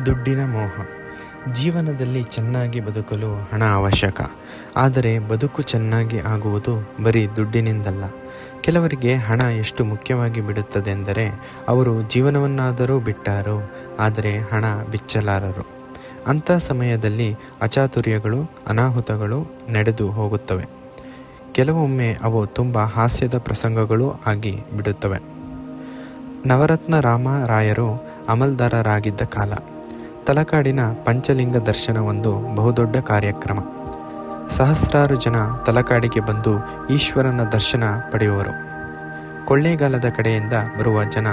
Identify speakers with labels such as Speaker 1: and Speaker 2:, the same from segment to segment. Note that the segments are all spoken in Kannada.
Speaker 1: ದುಡ್ಡಿನ ಮೋಹ. ಜೀವನದಲ್ಲಿ ಚೆನ್ನಾಗಿ ಬದುಕಲು ಹಣ ಅವಶ್ಯಕ. ಆದರೆ ಬದುಕು ಚೆನ್ನಾಗಿ ಆಗುವುದು ಬರೀ ದುಡ್ಡಿನಿಂದಲ್ಲ. ಕೆಲವರಿಗೆ ಹಣ ಎಷ್ಟು ಮುಖ್ಯವಾಗಿ ಬಿಡುತ್ತದೆಂದರೆ ಅವರು ಜೀವನವನ್ನಾದರೂ ಬಿಟ್ಟಾರು, ಆದರೆ ಹಣ ಬಿಚ್ಚಲಾರರು. ಅಂಥ ಸಮಯದಲ್ಲಿ ಅಚಾತುರ್ಯಗಳು, ಅನಾಹುತಗಳು ನಡೆದು ಹೋಗುತ್ತವೆ. ಕೆಲವೊಮ್ಮೆ ಅವು ತುಂಬ ಹಾಸ್ಯದ ಪ್ರಸಂಗಗಳೂ ಆಗಿ ಬಿಡುತ್ತವೆ. ನವರತ್ನ ರಾಮರಾಯರು ಅಮಲ್ದಾರರಾಗಿದ್ದ ಕಾಲ. ತಲಕಾಡಿನ ಪಂಚಲಿಂಗ ದರ್ಶನ ಒಂದು ಬಹುದೊಡ್ಡ ಕಾರ್ಯಕ್ರಮ. ಸಹಸ್ರಾರು ಜನ ತಲಕಾಡಿಗೆ ಬಂದು ಈಶ್ವರನ ದರ್ಶನ ಪಡೆಯುವರು. ಕೊಳ್ಳೇಗಾಲದ ಕಡೆಯಿಂದ ಬರುವ ಜನ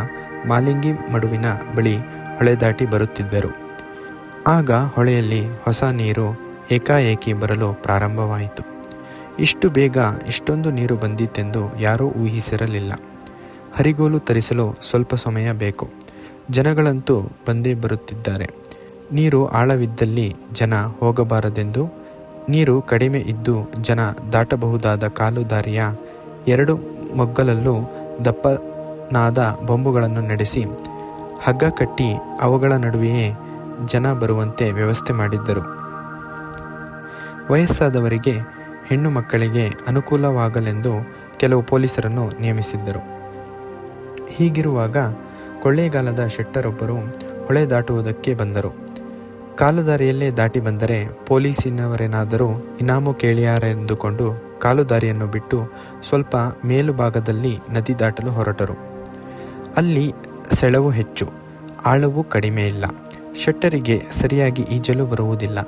Speaker 1: ಮಾಲಿಂಗಿ ಮಡುವಿನ ಬಳಿ ಹೊಳೆ ದಾಟಿ ಬರುತ್ತಿದ್ದರು. ಆಗ ಹೊಳೆಯಲ್ಲಿ ಹೊಸ ನೀರು ಏಕಾಏಕಿ ಬರಲು ಪ್ರಾರಂಭವಾಯಿತು. ಇಷ್ಟು ಬೇಗ ಇಷ್ಟೊಂದು ನೀರು ಬಂದಿತೆಂದು ಯಾರೂ ಊಹಿಸಿರಲಿಲ್ಲ. ಹರಿಗೋಲು ತರಿಸಲು ಸ್ವಲ್ಪ ಸಮಯ ಬೇಕು. ಜನಗಳಂತೂ ಬಂದೇ ಬರುತ್ತಿದ್ದಾರೆ. ನೀರು ಆಳವಿದ್ದಲ್ಲಿ ಜನ ಹೋಗಬಾರದೆಂದು, ನೀರು ಕಡಿಮೆ ಇದ್ದು ಜನ ದಾಟಬಹುದಾದ ಕಾಲು ದಾರಿಯ ಎರಡು ಮೊಗ್ಗಲಲ್ಲೂ ದಪ್ಪನಾದ ಬೊಂಬುಗಳನ್ನು ನಡೆಸಿ ಹಗ್ಗ ಕಟ್ಟಿ ಅವುಗಳ ನಡುವೆಯೇ ಜನ ಬರುವಂತೆ ವ್ಯವಸ್ಥೆ ಮಾಡಿದ್ದರು. ವಯಸ್ಸಾದವರಿಗೆ, ಹೆಣ್ಣು ಮಕ್ಕಳಿಗೆ ಅನುಕೂಲವಾಗಲೆಂದು ಕೆಲವು ಪೊಲೀಸರನ್ನು ನೇಮಿಸಿದ್ದರು. ಹೀಗಿರುವಾಗ ಕೊಳ್ಳೇಗಾಲದ ಶೆಟ್ಟರೊಬ್ಬರು ಹೊಳೆ ದಾಟುವುದಕ್ಕೆ ಬಂದರು. ಕಾಲುದಾರಿಯಲ್ಲೇ ದಾಟಿ ಬಂದರೆ ಪೊಲೀಸಿನವರೇನಾದರೂ ಇನಾಮು ಕೇಳಿಯಾರೆಂದುಕೊಂಡು ಕಾಲುದಾರಿಯನ್ನು ಬಿಟ್ಟು ಸ್ವಲ್ಪ ಮೇಲುಭಾಗದಲ್ಲಿ ನದಿ ದಾಟಲು ಹೊರಟರು. ಅಲ್ಲಿ ಸೆಳವು ಹೆಚ್ಚು, ಆಳವೂ ಕಡಿಮೆ ಇಲ್ಲ. ಶೆಟ್ಟರಿಗೆ ಸರಿಯಾಗಿ ಈಜಲು ಬರುವುದಿಲ್ಲ.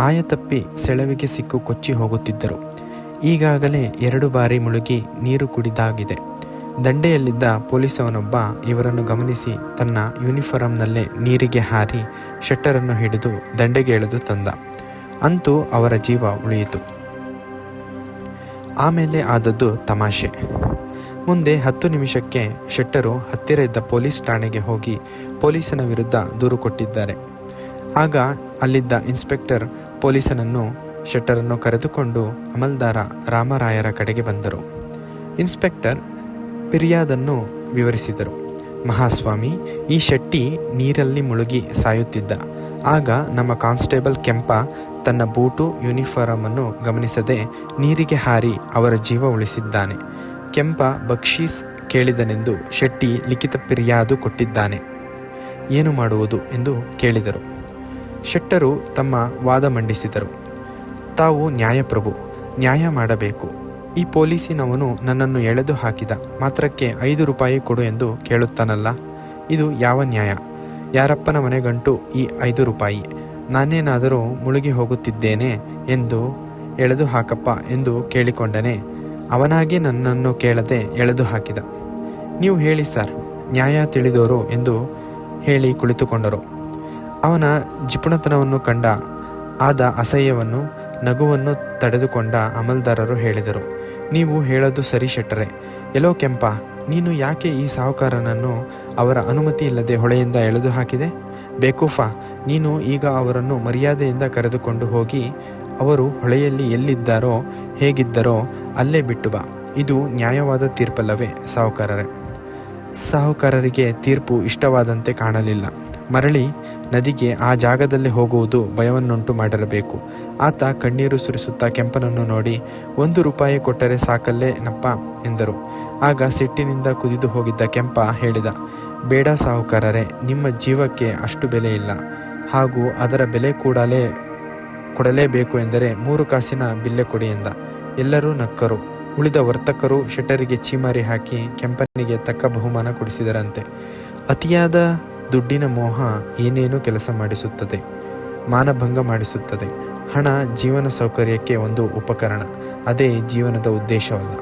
Speaker 1: ಆಯತಪ್ಪಿ ಸೆಳವಿಗೆ ಸಿಕ್ಕು ಕೊಚ್ಚಿ ಹೋಗುತ್ತಿದ್ದರು. ಈಗಾಗಲೇ 2 ಬಾರಿ ಮುಳುಗಿ ನೀರು ಕುಡಿದಾಗಿದೆ. ದಂಡೆಯಲ್ಲಿದ್ದ ಪೊಲೀಸವನೊಬ್ಬ ಇವರನ್ನು ಗಮನಿಸಿ ತನ್ನ ಯೂನಿಫಾರಂನಲ್ಲೇ ನೀರಿಗೆ ಹಾರಿ ಶೆಟ್ಟರನ್ನು ಹಿಡಿದು ದಂಡೆಗೆ ಎಳೆದು ತಂದ. ಅಂತೂ ಅವರ ಜೀವ ಉಳಿಯಿತು. ಆಮೇಲೆ ಆದದ್ದು ತಮಾಷೆ. ಮುಂದೆ 10 ನಿಮಿಷಕ್ಕೆ ಶೆಟ್ಟರು ಹತ್ತಿರ ಇದ್ದ ಪೊಲೀಸ್ ಠಾಣೆಗೆ ಹೋಗಿ ಪೊಲೀಸನ ವಿರುದ್ಧ ದೂರು ಕೊಟ್ಟಿದ್ದಾರೆ. ಆಗ ಅಲ್ಲಿದ್ದ ಇನ್ಸ್ಪೆಕ್ಟರ್ ಪೊಲೀಸನನ್ನು ಶೆಟ್ಟರನ್ನು ಕರೆದುಕೊಂಡು ಅಮಲ್ದಾರ ರಾಮರಾಯರ ಕಡೆಗೆ ಬಂದರು. ಇನ್ಸ್ಪೆಕ್ಟರ್ ಫಿರ್ಯಾದನ್ನು ವಿವರಿಸಿದರು. ಮಹಾಸ್ವಾಮಿ, ಈ ಶೆಟ್ಟಿ ನೀರಲ್ಲಿ ಮುಳುಗಿ ಸಾಯುತ್ತಿದ್ದ. ಆಗ ನಮ್ಮ ಕಾನ್ಸ್ಟೇಬಲ್ ಕೆಂಪ ತನ್ನ ಬೂಟು ಯೂನಿಫಾರಮನ್ನು ಗಮನಿಸದೆ ನೀರಿಗೆ ಹಾರಿ ಅವರ ಜೀವ ಉಳಿಸಿದ್ದಾನೆ. ಕೆಂಪ ಬಕ್ಷೀಸ್ ಕೇಳಿದನೆಂದು ಶೆಟ್ಟಿ ಲಿಖಿತ ಫಿರ್ಯಾದು ಕೊಟ್ಟಿದ್ದಾನೆ. ಏನು ಮಾಡುವುದು ಎಂದು ಕೇಳಿದರು. ಶೆಟ್ಟರು ತಮ್ಮ ವಾದ ಮಂಡಿಸಿದರು. ತಾವು ನ್ಯಾಯಪ್ರಭು, ನ್ಯಾಯ ಮಾಡಬೇಕು. ಈ ಪೊಲೀಸಿನವನು ನನ್ನನ್ನು ಎಳೆದು ಹಾಕಿದ ಮಾತ್ರಕ್ಕೆ 5 ರೂಪಾಯಿ ಕೊಡು ಎಂದು ಕೇಳುತ್ತಾನಲ್ಲ, ಇದು ಯಾವ ನ್ಯಾಯ? ಯಾರಪ್ಪನ ಮನೆಗಂಟು ಈ 5 ರೂಪಾಯಿ? ನಾನೇನಾದರೂ ಮುಳುಗಿ ಹೋಗುತ್ತಿದ್ದೇನೆ ಎಂದು ಎಳೆದು ಹಾಕಪ್ಪ ಎಂದು ಕೇಳಿಕೊಂಡನೆ. ಅವನಾಗಿ ನನ್ನನ್ನು ಕೇಳದೆ ಎಳೆದು ಹಾಕಿದ. ನೀವು ಹೇಳಿ ಸರ್, ನ್ಯಾಯ ತಿಳಿದೋರು ಎಂದು ಹೇಳಿ ಕುಳಿತುಕೊಂಡರು. ಅವನ ಜಿಪುಣತನವನ್ನು ಕಂಡ ಆದ ಅಸಹ್ಯವನ್ನು, ನಗುವನ್ನು ತಡೆದುಕೊಂಡ ಅಮಲ್ದಾರರು ಹೇಳಿದರು. ನೀವು ಹೇಳೋದು ಸರಿ ಶೆಟ್ಟರೆ. ಎಲ್ಲೋ ಕೆಂಪ, ನೀನು ಯಾಕೆ ಈ ಸಾಹುಕಾರನನ್ನು ಅವರ ಅನುಮತಿ ಇಲ್ಲದೆ ಹೊಳೆಯಿಂದ ಎಳೆದು ಹಾಕಿದೆ? ಬೇಕೂಫಾ, ನೀನು ಈಗ ಅವರನ್ನು ಮರ್ಯಾದೆಯಿಂದ ಕರೆದುಕೊಂಡು ಹೋಗಿ ಅವರು ಹೊಳೆಯಲ್ಲಿ ಎಲ್ಲಿದ್ದಾರೋ ಹೇಗಿದ್ದರೋ ಅಲ್ಲೇ ಬಿಟ್ಟು ಬಾ. ಇದು ನ್ಯಾಯವಾದ ತೀರ್ಪಲ್ಲವೇ ಸಾಹುಕಾರರೇ? ಸಾಹುಕಾರರಿಗೆ ತೀರ್ಪು ಇಷ್ಟವಾದಂತೆ ಕಾಣಲಿಲ್ಲ. ಮರಳಿ ನದಿಗೆ ಆ ಜಾಗದಲ್ಲಿ ಹೋಗುವುದು ಭಯವನ್ನುಂಟು ಮಾಡಿರಬೇಕು. ಆತ ಕಣ್ಣೀರು ಸುರಿಸುತ್ತಾ ಕೆಂಪನನ್ನು ನೋಡಿ 1 ರೂಪಾಯಿ ಕೊಟ್ಟರೆ ಸಾಕಲ್ಲೇನಪ್ಪ ಎಂದರು. ಆಗ ಸಿಟ್ಟಿನಿಂದ ಕುದಿದು ಹೋಗಿದ್ದ ಕೆಂಪ ಹೇಳಿದ, ಬೇಡ ಸಾಹುಕಾರರೇ, ನಿಮ್ಮ ಜೀವಕ್ಕೆ ಅಷ್ಟು ಬೆಲೆ ಇಲ್ಲ. ಹಾಗೂ ಅದರ ಬೆಲೆ ಕೊಡಲೇಬೇಕು ಎಂದರೆ 3 ಕಾಸಿನ ಬಿಲ್ಲೆ ಕೊಡಿ ಎಂದ. ಎಲ್ಲರೂ ನಕ್ಕರು. ಉಳಿದ ವರ್ತಕರು ಶೆಟ್ಟರಿಗೆ ಛೀಮಾರಿ ಹಾಕಿ ಕೆಂಪನಿಗೆ ತಕ್ಕ ಬಹುಮಾನ ಕೊಡಿಸಿದರಂತೆ. ಅತಿಯಾದ ದುಡ್ಡಿನ ಮೋಹ ಏನೇನೂ ಕೆಲಸ ಮಾಡಿಸುತ್ತದೆ, ಮಾನಭಂಗ ಮಾಡಿಸುತ್ತದೆ. ಹಣ ಜೀವನ ಸೌಕರ್ಯಕ್ಕೆ ಒಂದು ಉಪಕರಣ, ಅದೇ ಜೀವನದ ಉದ್ದೇಶವಲ್ಲ.